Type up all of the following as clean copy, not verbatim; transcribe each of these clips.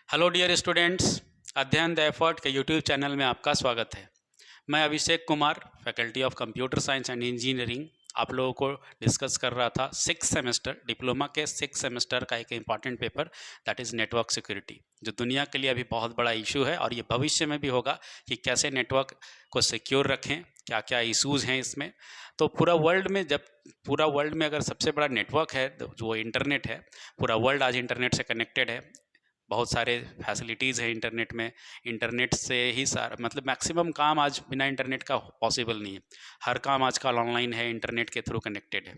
Hello dear students, Adhyayan the effort के YouTube channel में आपका स्वागत है। मैं Abhishek Kumar, faculty of computer science and engineering, आप लोगों को डिस्कस कर रहा था सिक्स सेमेस्टर डिप्लोमा के सिक्स सेमेस्टर का एक important paper, that is network security, जो दुनिया के लिए अभी बहुत बड़ा इशू है और ये भविष्य में भी होगा कि कैसे नेटवर्क को सिक्योर रखें, क्या क्या इशूज़ हैं इसमें। तो पूरा वर्ल्ड में अगर सबसे बड़ा नेटवर्क है जो वो इंटरनेट है, पूरा वर्ल्ड आज इंटरनेट से कनेक्टेड है। बहुत सारे फैसिलिटीज़ हैं इंटरनेट में। इंटरनेट से ही सारा मतलब मैक्सिमम काम आज बिना इंटरनेट का पॉसिबल नहीं है। हर काम आजकल ऑनलाइन है, इंटरनेट के थ्रू कनेक्टेड है।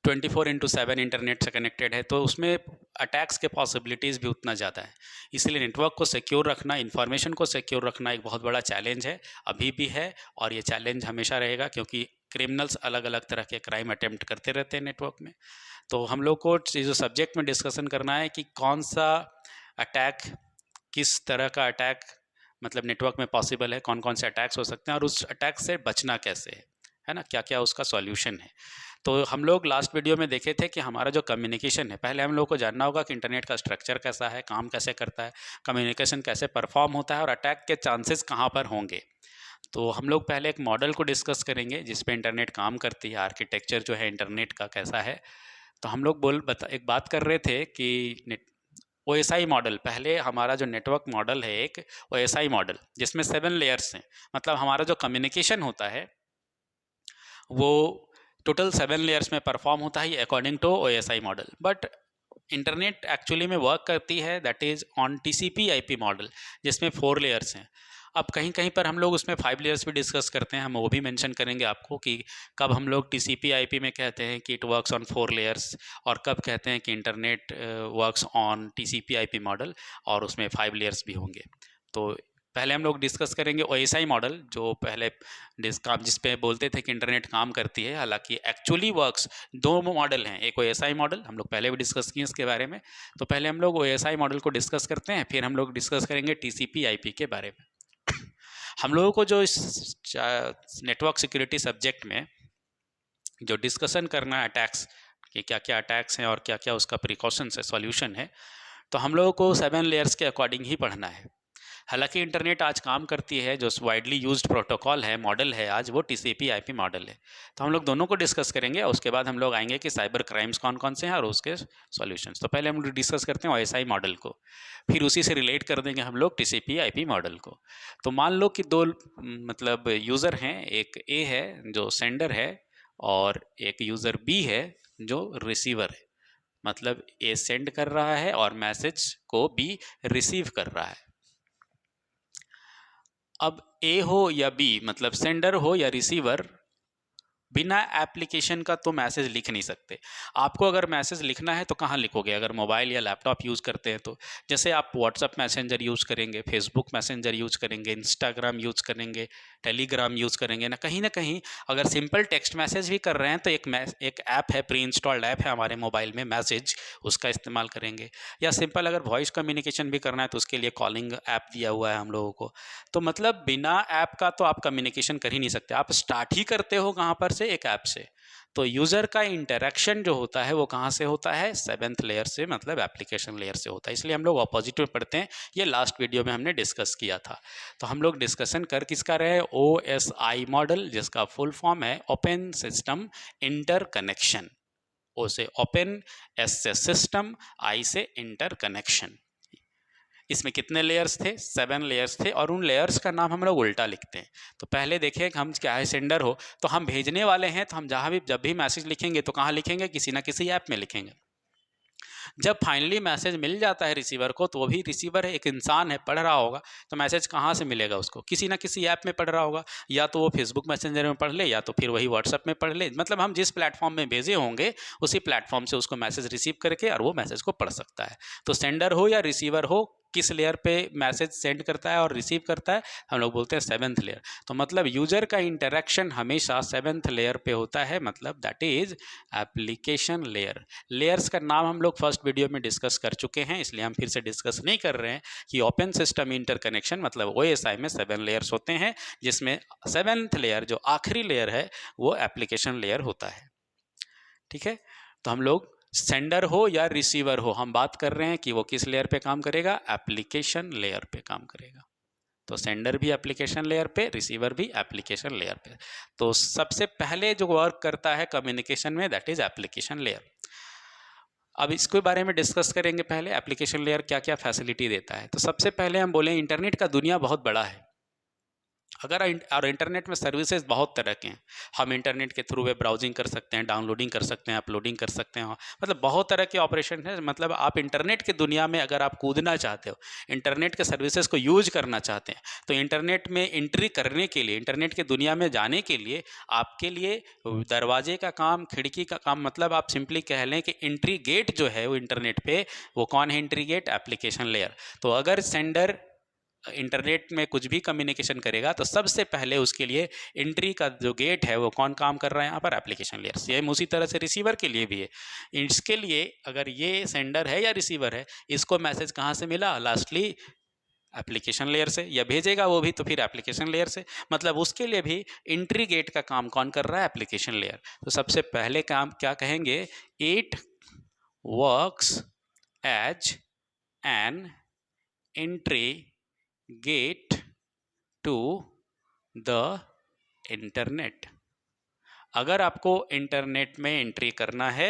24/7 इंटरनेट से कनेक्टेड है, तो उसमें अटैक्स के पॉसिबिलिटीज़ भी उतना ज़्यादा है। इसलिए नेटवर्क को सिक्योर रखना, इंफॉर्मेशन को सिक्योर रखना एक बहुत बड़ा चैलेंज है, अभी भी है और ये चैलेंज हमेशा रहेगा, क्योंकि क्रिमिनल्स अलग अलग तरह के क्राइम अटेम्प्ट करते रहते हैं नेटवर्क में। तो हम लोग को जो सब्जेक्ट में डिस्कशन करना है कि कौन सा अटैक, किस तरह का अटैक मतलब नेटवर्क में पॉसिबल है, कौन कौन से अटैक्स हो सकते हैं और उस अटैक से बचना कैसे है ना, क्या क्या उसका सॉल्यूशन है। तो हम लोग लास्ट वीडियो में देखे थे कि हमारा जो कम्युनिकेशन है, पहले हम लोग को जानना होगा कि इंटरनेट का स्ट्रक्चर कैसा है, काम कैसे करता है, कम्युनिकेशन कैसे परफॉर्म होता है और अटैक के चांसेस कहाँ पर होंगे। तो हम लोग पहले एक मॉडल को डिस्कस करेंगे जिस पे इंटरनेट काम करती है, आर्किटेक्चर जो है इंटरनेट का कैसा है। तो हम लोग एक बात कर रहे थे कि ओएसआई मॉडल, पहले हमारा जो नेटवर्क मॉडल है एक ओएसआई मॉडल जिसमें 7 लेयर्स हैं, मतलब हमारा जो कम्युनिकेशन होता है वो टोटल 7 लेयर्स में परफॉर्म होता है according to OSI model. But internet actually में वर्क करती है that is on TCP IP model, जिसमें 4 लेयर्स हैं। अब कहीं कहीं पर हम लोग उसमें 5 लेयर्स भी डिस्कस करते हैं, हम वो भी मेंशन करेंगे आपको कि कब हम लोग टीसीपी आईपी में कहते हैं कि इट वर्क्स ऑन 4 लेयर्स और कब कहते हैं कि internet works on TCP IP model और उसमें 5 लेयर्स भी होंगे। तो पहले हम लोग डिस्कस करेंगे ओएसआई मॉडल, जो पहले जिस पे बोलते थे कि इंटरनेट काम करती है, हालांकि एक्चुअली वर्क्स दो मॉडल हैं। एक ओएसआई मॉडल हम लोग पहले भी डिस्कस किए इसके बारे में, तो पहले हम लोग ओएसआई मॉडल को डिस्कस करते हैं, फिर हम लोग डिस्कस करेंगे टीसीपी आईपी के बारे में। हम लोगों को जो इस नेटवर्क सिक्योरिटी सब्जेक्ट में जो डिस्कशन करना है अटैक्स कि क्या क्या अटैक्स हैं और क्या क्या उसका प्रिकॉशंस है, सॉल्यूशन है, तो हम लोगों को 7 लेयर्स के अकॉर्डिंग ही पढ़ना है। हालांकि इंटरनेट आज काम करती है, जो वाइडली यूज्ड प्रोटोकॉल है, मॉडल है आज, वो टीसीपी आईपी मॉडल है। तो हम लोग दोनों को डिस्कस करेंगे और उसके बाद हम लोग आएंगे कि साइबर क्राइम्स कौन कौन से हैं और उसके सॉल्यूशंस। तो पहले हम लोग डिस्कस करते हैं ओएसआई मॉडल को, फिर उसी से रिलेट कर देंगे हम लोग टीसीपी आईपी मॉडल को। तो मान लो कि दो मतलब यूज़र हैं, एक ए है जो सेंडर है और एक यूज़र बी है जो रिसीवर है। मतलब ए सेंड कर रहा है और मैसेज को बी रिसीव कर रहा है। अब ए हो या बी, मतलब सेंडर हो या रिसीवर, बिना एप्लीकेशन का तो मैसेज लिख नहीं सकते। आपको अगर मैसेज लिखना है तो कहाँ लिखोगे, अगर मोबाइल या लैपटॉप यूज़ करते हैं तो। जैसे आप व्हाट्सअप मैसेंजर यूज़ करेंगे, फेसबुक मैसेंजर यूज़ करेंगे, इंस्टाग्राम यूज़ करेंगे, टेलीग्राम यूज़ करेंगे ना कहीं अगर सिंपल टेक्स्ट मैसेज भी कर रहे हैं तो एक ऐप है, प्री इंस्टॉल्ड ऐप है हमारे मोबाइल में मैसेज, उसका इस्तेमाल करेंगे। या सिंपल अगर वॉइस कम्युनिकेशन भी करना है तो उसके लिए कॉलिंग ऐप दिया हुआ है हम लोगों को। तो मतलब बिना ऐप का तो आप कम्युनिकेशन कर ही नहीं सकते। आप स्टार्ट ही करते हो कहाँ पर से, एक ऐप से। तो यूज़र का इंटरेक्शन जो होता है वो कहाँ से होता है, 7th लेयर से, मतलब एप्लीकेशन लेयर से होता है। इसलिए हम लोग अपोजिट में पढ़ते हैं, ये लास्ट वीडियो में हमने डिस्कस किया था। तो हम लोग डिस्कशन कर किसका रहे, ओएसआई मॉडल, जिसका फुल फॉर्म है ओपन सिस्टम इंटर कनेक्शन। ओ से ओपन, एस से सिस्टम, आई से इंटर कनेक्शन। इसमें कितने लेयर्स थे, 7 लेयर्स थे और उन लेयर्स का नाम हम लोग उल्टा लिखते हैं। तो पहले देखिए हम क्या है, सेंडर हो तो हम भेजने वाले हैं, तो हम जब भी मैसेज लिखेंगे तो कहाँ लिखेंगे, किसी ना किसी ऐप में लिखेंगे। जब फाइनली मैसेज मिल जाता है रिसीवर को, तो वो भी रिसीवर है, एक इंसान है, पढ़ रहा होगा, तो मैसेज कहाँ से मिलेगा उसको, किसी ना किसी ऐप में पढ़ रहा होगा। या तो वो फेसबुक मैसेंजर में पढ़ ले या तो फिर वही व्हाट्सएप में पढ़ ले, मतलब हम जिस प्लेटफॉर्म में भेजे होंगे उसी प्लेटफॉर्म से उसको मैसेज रिसीव करके और वो मैसेज को पढ़ सकता है। तो सेंडर हो या रिसीवर हो, किस लेयर पे मैसेज सेंड करता है और रिसीव करता है, हम लोग बोलते हैं 7th लेयर। तो मतलब यूजर का इंटरेक्शन हमेशा 7th लेयर पे होता है, मतलब that is application layer. Layers का नाम हम लोग फर्स्ट वीडियो में डिस्कस कर चुके हैं, इसलिए हम फिर से डिस्कस नहीं कर रहे हैं कि ओपन सिस्टम इंटर कनेक्शन मतलब ओएसआई में 7 लेयर्स होते हैं, जिसमें 7th लेयर जो आखिरी लेयर है वो एप्लीकेशन लेयर होता है। ठीक है, तो हम लोग सेंडर हो या रिसीवर हो, हम बात कर रहे हैं कि वो किस लेयर पे काम करेगा, एप्लीकेशन लेयर पे काम करेगा। तो सेंडर भी एप्लीकेशन लेयर पे, रिसीवर भी एप्लीकेशन लेयर पे। तो सबसे पहले जो वर्क करता है कम्युनिकेशन में, दैट इज एप्लीकेशन लेयर। अब इसके बारे में डिस्कस करेंगे। पहले एप्लीकेशन लेयर क्या क्या फैसिलिटी देता है। तो सबसे पहले हम बोलें इंटरनेट का दुनिया बहुत बड़ा है। अगर और इंटरनेट में सर्विसेज बहुत तरह के हैं। हम इंटरनेट के थ्रू वेब ब्राउजिंग कर सकते हैं, डाउनलोडिंग कर सकते हैं, अपलोडिंग कर सकते हैं, मतलब बहुत तरह के ऑपरेशन है। मतलब आप इंटरनेट की दुनिया में अगर आप कूदना चाहते हो, इंटरनेट के सर्विसेज को यूज करना चाहते हैं, तो इंटरनेट में एंट्री करने के लिए, इंटरनेट की दुनिया में जाने के लिए आपके लिए दरवाजे का काम, खिड़की का काम, मतलब आप सिंपली कह लें कि एंट्री गेट जो है वो इंटरनेट पे, वो कौन है एंट्री गेट, एप्लीकेशन लेयर। तो अगर सेंडर इंटरनेट में कुछ भी कम्युनिकेशन करेगा तो सबसे पहले उसके लिए एंट्री का जो गेट है वो कौन काम कर रहा है यहाँ पर, एप्लीकेशन लेयर। सेम उसी तरह से रिसीवर के लिए भी है। इसके लिए अगर ये सेंडर है या रिसीवर है, इसको मैसेज कहाँ से मिला, लास्टली एप्लीकेशन लेयर से, या भेजेगा वो भी तो फिर एप्लीकेशन लेयर से। मतलब उसके लिए भी एंट्री गेट का काम कौन कर रहा है, एप्लीकेशन लेयर। तो सबसे पहले काम क्या कहेंगे, it works as an entry gate to the internet. अगर आपको इंटरनेट में एंट्री करना है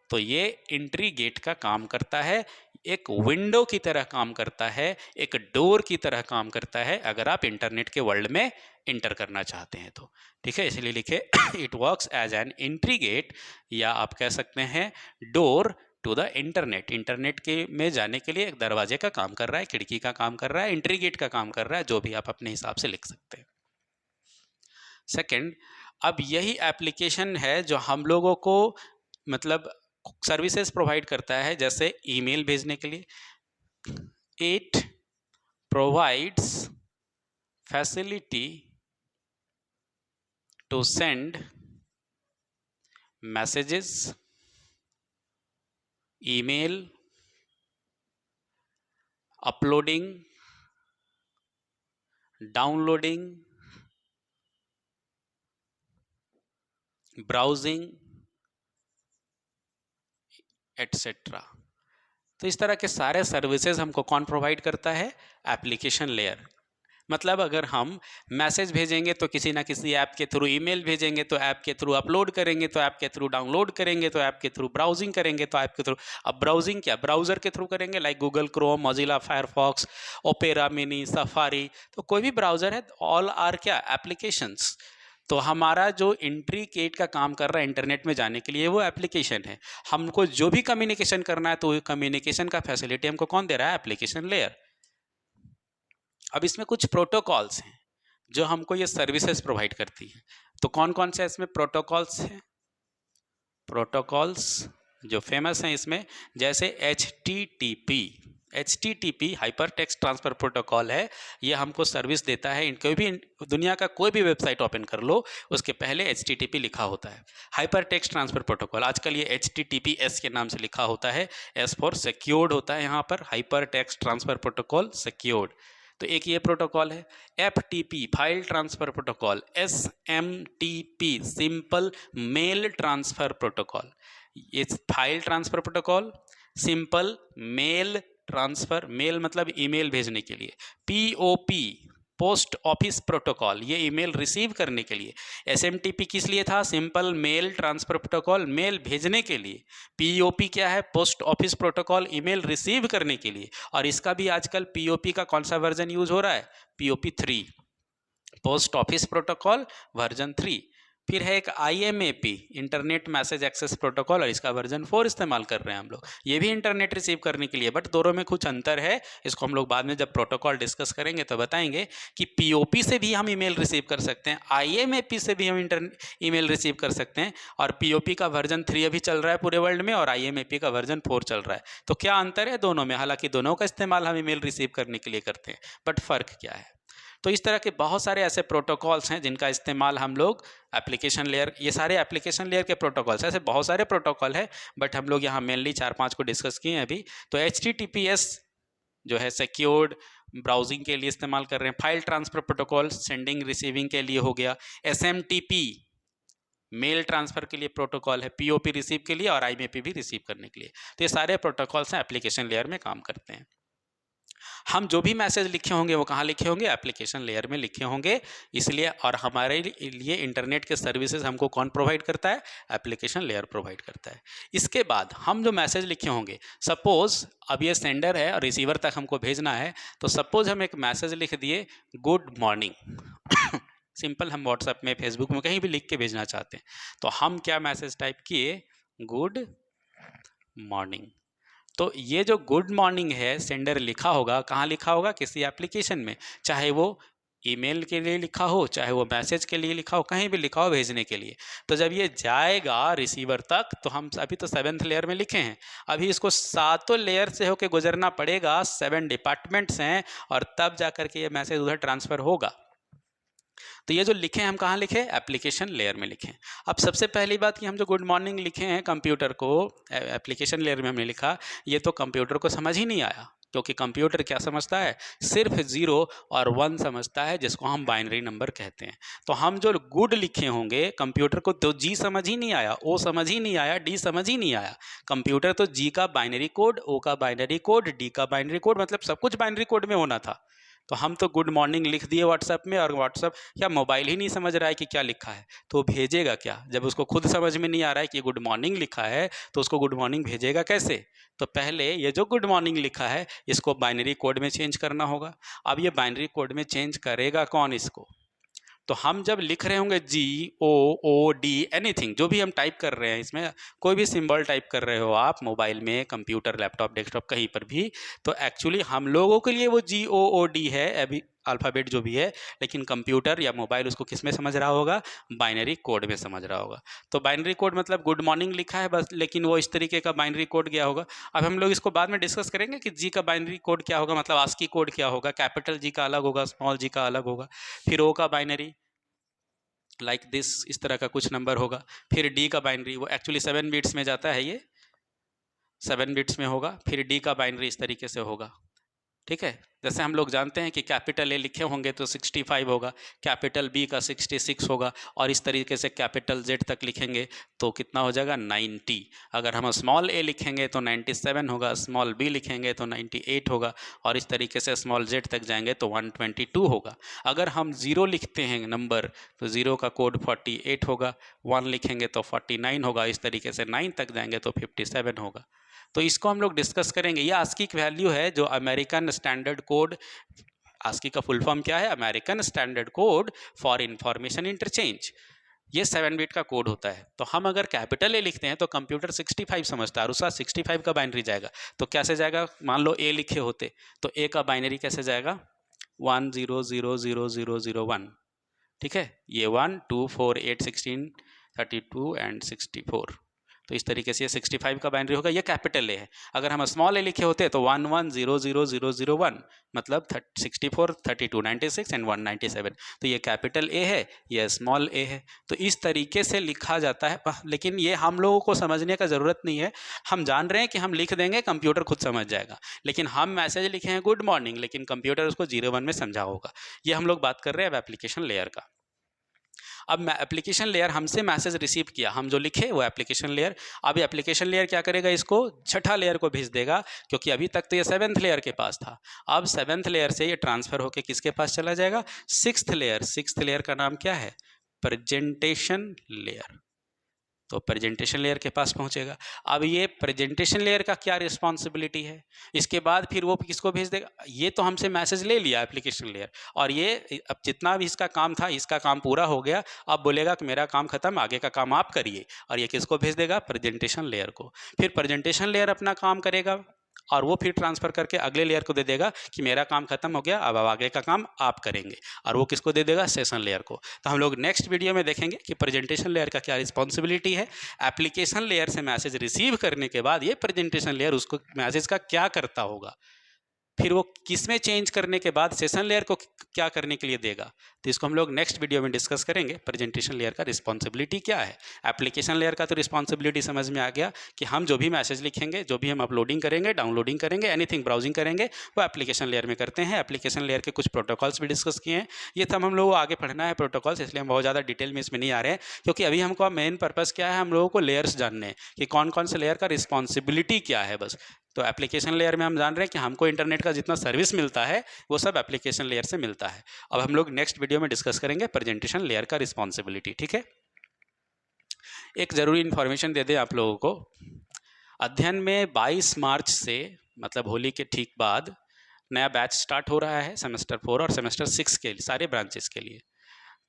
तो ये एंट्री गेट का काम करता है, एक विंडो की तरह काम करता है, एक डोर की तरह काम करता है, अगर आप इंटरनेट के वर्ल्ड में इंटर करना चाहते हैं तो। ठीक है, इसलिए लिखे it works as an entry gate, या आप कह सकते हैं door to the internet. Internet के में जाने के लिए एक दरवाजे का काम कर रहा है, खिड़की का काम कर रहा है, एंट्री गेट का काम कर रहा है, जो भी आप अपने हिसाब से लिख सकते हैं। सेकंड, अब यही एप्लीकेशन है जो हम लोगों को मतलब सर्विसेज प्रोवाइड करता है, जैसे ईमेल भेजने के लिए। It provides facility to send messages, email, uploading, downloading, browsing etcetera. तो इस तरह के सारे सर्विसेज हमको कौन प्रोवाइड करता है, एप्लीकेशन लेयर। मतलब अगर हम मैसेज भेजेंगे तो किसी ना किसी ऐप के थ्रू, ईमेल भेजेंगे तो ऐप के थ्रू, अपलोड करेंगे तो ऐप के थ्रू, डाउनलोड करेंगे तो ऐप के थ्रू, ब्राउजिंग करेंगे तो ऐप के थ्रू। अब ब्राउजिंग क्या, ब्राउजर के थ्रू करेंगे, like Google Chrome, Mozilla Firefox, opera mini, safari, तो कोई भी ब्राउजर है, ऑल आर क्या, एप्लीकेशंस। तो हमारा जो एंट्री गेट का काम कर रहा है इंटरनेट में जाने के लिए, वो एप्लीकेशन है। हमको जो भी कम्युनिकेशन करना है तो कम्युनिकेशन का फैसिलिटी हमको कौन दे रहा है, एप्लीकेशन लेयर। अब इसमें कुछ प्रोटोकॉल्स हैं जो हमको ये सर्विसेज प्रोवाइड करती है। तो कौन कौन से इसमें प्रोटोकॉल्स हैं, प्रोटोकॉल्स जो फेमस हैं इसमें, जैसे HTTP hyper text transfer protocol है। ये हमको सर्विस देता है, कोई भी दुनिया का कोई भी वेबसाइट ओपन कर लो, उसके पहले HTTP लिखा होता है, हाइपर टेक्स्ट ट्रांसफर प्रोटोकॉल। आजकल ये HTTPS के नाम से लिखा होता है, S फॉर सिक्योर्ड होता है यहाँ पर, hyper text transfer protocol secured. तो एक ये प्रोटोकॉल है। FTP file transfer protocol, SMTP simple mail transfer protocol. ये file transfer protocol, simple mail transfer, mail मतलब ईमेल भेजने के लिए। POP पोस्ट ऑफिस प्रोटोकॉल, ये ईमेल रिसीव करने के लिए। SMTP किस लिए था, simple mail transfer protocol, mail भेजने के लिए। POP क्या है, post office protocol, email receive करने के लिए। और इसका भी आजकल POP का कौन सा वर्जन यूज हो रहा है, POP 3, post office protocol version 3। फिर है एक IMAP internet message access protocol, और इसका वर्जन 4 इस्तेमाल कर रहे हैं हम लोग, ये भी इंटरनेट रिसीव करने के लिए। बट दोनों में कुछ अंतर है, इसको हम लोग बाद में जब प्रोटोकॉल डिस्कस करेंगे तो बताएंगे कि POP से भी हम ईमेल रिसीव कर सकते हैं, IMAP से भी हम ईमेल रिसीव कर सकते हैं। और POP का वर्जन 3 अभी चल रहा है पूरे वर्ल्ड में, और IMAP का वर्जन 4 चल रहा है। तो क्या अंतर है दोनों में, हालांकि दोनों का इस्तेमाल हम ईमेल रिसीव करने के लिए करते हैं, बट फ़र्क क्या है। तो इस तरह के बहुत सारे ऐसे प्रोटोकॉल्स हैं जिनका इस्तेमाल हम लोग एप्लीकेशन लेयर, ये सारे एप्लीकेशन लेयर के प्रोटोकॉल्स, ऐसे बहुत सारे प्रोटोकॉल है, बट हम लोग यहाँ मेनली 4-5 को डिस्कस किए हैं अभी। तो HTTPS जो है सिक्योर्ड ब्राउजिंग के लिए इस्तेमाल कर रहे हैं। File transfer protocol sending receiving के लिए हो गया। SMTP मेल ट्रांसफ़र के लिए प्रोटोकॉल है, पीओपी रिसीव के लिए और आईएमपी भी रिसीव करने के लिए। तो ये सारे प्रोटोकॉल्स हैं एप्लीकेशन लेयर में काम करते हैं। हम जो भी मैसेज लिखे होंगे वो कहाँ लिखे होंगे? एप्लीकेशन लेयर में लिखे होंगे। इसलिए और हमारे लिए इंटरनेट के सर्विसेज हमको कौन प्रोवाइड करता है? एप्लीकेशन लेयर प्रोवाइड करता है। इसके बाद हम जो मैसेज लिखे होंगे, सपोज अब ये सेंडर है और रिसीवर तक हमको भेजना है, तो सपोज हम एक मैसेज लिख दिए गुड मॉर्निंग सिंपल हम व्हाट्सएप में, फेसबुक में कहीं भी लिख के भेजना चाहते हैं, तो हम क्या मैसेज टाइप किए? Good morning. तो ये जो गुड मॉर्निंग है सेंडर लिखा होगा, कहाँ लिखा होगा? किसी एप्लीकेशन में, चाहे वो ईमेल के लिए लिखा हो, चाहे वो मैसेज के लिए लिखा हो, कहीं भी लिखा हो भेजने के लिए। तो जब ये जाएगा रिसीवर तक, तो हम अभी तो 7th लेयर में लिखे हैं, अभी इसको 7 लेयर से होकर गुजरना पड़ेगा, 7 डिपार्टमेंट्स हैं, और तब जा कर के ये मैसेज उधर ट्रांसफ़र होगा। तो ये जो लिखे हैं हम कहाँ लिखे? एप्लीकेशन लेयर में लिखे। अब सबसे पहली बात कि हम जो गुड मॉर्निंग लिखे हैं कंप्यूटर को, एप्लीकेशन लेयर में हमने लिखा, ये तो कंप्यूटर को समझ ही नहीं आया, क्योंकि कंप्यूटर क्या समझता है? सिर्फ 0 और 1 समझता है, जिसको हम बाइनरी नंबर कहते हैं। तो हम जो गुड लिखे होंगे, कंप्यूटर को तो जी समझ ही नहीं आया, ओ समझ ही नहीं आया, डी समझ ही नहीं आया। कंप्यूटर तो जी का बाइनरी कोड, ओ का बाइनरी कोड, डी का बाइनरी कोड, मतलब सब कुछ बाइनरी कोड में होना था। तो हम तो गुड मॉर्निंग लिख दिए व्हाट्सएप में, और व्हाट्सएप या मोबाइल ही नहीं समझ रहा है कि क्या लिखा है, तो वो भेजेगा क्या? जब उसको खुद समझ में नहीं आ रहा है कि गुड मॉर्निंग लिखा है, तो उसको गुड मॉर्निंग भेजेगा कैसे? तो पहले ये जो गुड मॉर्निंग लिखा है, इसको बाइनरी कोड में चेंज करना होगा। अब ये बाइनरी कोड में चेंज करेगा कौन इसको? तो हम जब लिख रहे होंगे GOOD एनीथिंग, जो भी हम टाइप कर रहे हैं, इसमें कोई भी सिंबल टाइप कर रहे हो आप मोबाइल में, कंप्यूटर, लैपटॉप, डेस्कटॉप, कहीं पर भी, तो एक्चुअली हम लोगों के लिए वो GOOD है अभी अल्फ़ाबेट जो भी है, लेकिन कंप्यूटर या मोबाइल उसको किस में समझ रहा होगा? बाइनरी कोड में समझ रहा होगा। तो बाइनरी कोड मतलब गुड मॉर्निंग लिखा है बस, लेकिन वो इस तरीके का बाइनरी कोड गया होगा। अब हम लोग इसको बाद में डिस्कस करेंगे कि जी का बाइनरी कोड क्या होगा, मतलब आस्की कोड क्या होगा, कैपिटल जी का अलग होगा, स्मॉल जी का अलग होगा, फिर ओ का बाइनरी लाइक दिस, इस तरह का कुछ नंबर होगा, फिर डी का बाइनरी, वो एक्चुअली 7 बिट्स में जाता है, ये 7 बिट्स में होगा, फिर डी का बाइनरी इस तरीके से होगा। ठीक है, जैसे हम लोग जानते हैं कि कैपिटल ए लिखे होंगे तो 65 होगा, कैपिटल बी का 66 होगा, और इस तरीके से कैपिटल जेड तक लिखेंगे तो कितना हो जाएगा? 90। अगर हम स्मॉल ए लिखेंगे तो 97 होगा, स्मॉल बी लिखेंगे तो 98 होगा, और इस तरीके से स्मॉल जेड तक जाएंगे तो 122 होगा। अगर हम 0 लिखते हैं नंबर, तो 0 का कोड 48 होगा, 1 लिखेंगे तो 49 होगा, इस तरीके से 9 तक जाएंगे तो 57 होगा। तो इसको हम लोग डिस्कस करेंगे। ये आस्की की वैल्यू है जो अमेरिकन स्टैंडर्ड कोड, आस्की का फुल फॉर्म क्या है? American standard code for information interchange. ये 7 बिट का कोड होता है। तो हम अगर कैपिटल ए लिखते हैं तो कंप्यूटर 65 समझता है, और उसका 65 का बाइनरी जाएगा। तो कैसे जाएगा? मान लो ए लिखे होते तो ए का बाइनरी कैसे जाएगा? 10000001। ठीक है, ये 1 2 4 8 16 32 एंड 64। तो इस तरीके से ये 65 का बाइनरी होगा, ये कैपिटल ए है। अगर हम स्मॉल ए लिखे होते तो 11000001, मतलब 64 32 96 एंड 197। तो ये कैपिटल ए है, ये स्मॉल ए है। तो इस तरीके से लिखा जाता है, लेकिन ये हम लोगों को समझने का ज़रूरत नहीं है। हम जान रहे हैं कि हम लिख देंगे, कंप्यूटर खुद समझ जाएगा। लेकिन हम मैसेज लिखे हैं गुड मॉर्निंग, लेकिन कंप्यूटर उसको 01 में समझा होगा। ये हम लोग बात कर रहे हैं अब एप्लीकेशन लेयर का। अब एप्लीकेशन लेयर हमसे मैसेज रिसीव किया, हम जो लिखे वो एप्लीकेशन लेयर। अब एप्लीकेशन लेयर क्या करेगा? इसको 6ठा लेयर को भेज देगा, क्योंकि अभी तक तो ये 7th लेयर के पास था। अब 7th लेयर से ये ट्रांसफ़र होकर किसके पास चला जाएगा? 6th layer. 6th लेयर का नाम क्या है? Presentation layer. तो प्रेजेंटेशन लेयर के पास पहुंचेगा। अब ये प्रेजेंटेशन लेयर का क्या रिस्पॉन्सिबिलिटी है? इसके बाद फिर वो किसको भेज देगा? ये तो हमसे मैसेज ले लिया एप्लीकेशन लेयर, और ये अब जितना भी इसका काम था, इसका काम पूरा हो गया। अब बोलेगा कि मेरा काम खत्म, आगे का काम आप करिए, और ये किसको भेज देगा? प्रेजेंटेशन लेयर को। फिर प्रेजेंटेशन लेयर अपना काम करेगा, और वो फिर ट्रांसफ़र करके अगले लेयर को दे देगा कि मेरा काम खत्म हो गया, अब आगे का काम आप करेंगे, और वो किसको दे देगा? सेशन लेयर को। तो हम लोग नेक्स्ट वीडियो में देखेंगे कि प्रेजेंटेशन लेयर का क्या रिस्पॉन्सिबिलिटी है, एप्लीकेशन लेयर से मैसेज रिसीव करने के बाद ये प्रेजेंटेशन लेयर उसको मैसेज का क्या करता होगा। फिर वो किसमें चेंज करने के बाद सेशन लेयर को क्या करने के लिए देगा, तो इसको हम लोग नेक्स्ट वीडियो में डिस्कस करेंगे। प्रेजेंटेशन लेयर का रिस्पॉन्सिबिलिटी क्या है। एप्लीकेशन लेयर का तो रिस्पॉन्सिबिलिटी समझ में आ गया कि हम जो भी मैसेज लिखेंगे, जो भी हम अपलोडिंग करेंगे, डाउनलोडिंग करेंगे, एनीथिंग ब्राउजिंग करेंगे, वो एप्लीकेशन लेयर में करते हैं। एप्लीकेशन लेयर के कुछ प्रोटोकॉल्स भी डिस्कस किए हैं। ये सब हम लोगों को आगे पढ़ना है प्रोटोकॉल्स, इसलिए हम बहुत ज़्यादा डिटेल में इसमें नहीं आ रहे हैं, क्योंकि अभी हमको मेन पर्पज़ क्या है, हम लोगों को लेयर्स जानने हैं कि कौन कौन से लेयर का रिस्पॉन्सिबिलिटी क्या है बस। तो एप्लीकेशन लेयर में हम जान रहे हैं कि हमको इंटरनेट का जितना सर्विस मिलता है वो सब एप्लीकेशन लेयर से मिलता है। अब हम लोग नेक्स्ट वीडियो में डिस्कस करेंगे प्रेजेंटेशन लेयर का रिस्पॉन्सिबिलिटी। ठीक है, एक ज़रूरी इन्फॉर्मेशन दे दें आप लोगों को। अध्ययन में 22 मार्च से, मतलब होली के ठीक बाद, नया बैच स्टार्ट हो रहा है सेमेस्टर 4 और सेमेस्टर 6 के सारे ब्रांचेस के लिए।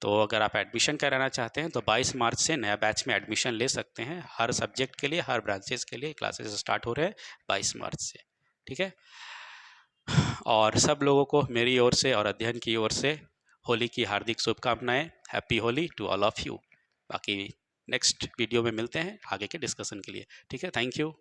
तो अगर आप एडमिशन कराना चाहते हैं तो 22 मार्च से नया बैच में एडमिशन ले सकते हैं। हर सब्जेक्ट के लिए, हर ब्रांचेस के लिए क्लासेस स्टार्ट हो रहे हैं 22 मार्च से। ठीक है, और सब लोगों को मेरी ओर से और अध्ययन की ओर से होली की हार्दिक शुभकामनाएं। Happy Holi to all of you. बाकी नेक्स्ट वीडियो में मिलते हैं आगे के डिस्कशन के लिए। ठीक है, थैंक यू।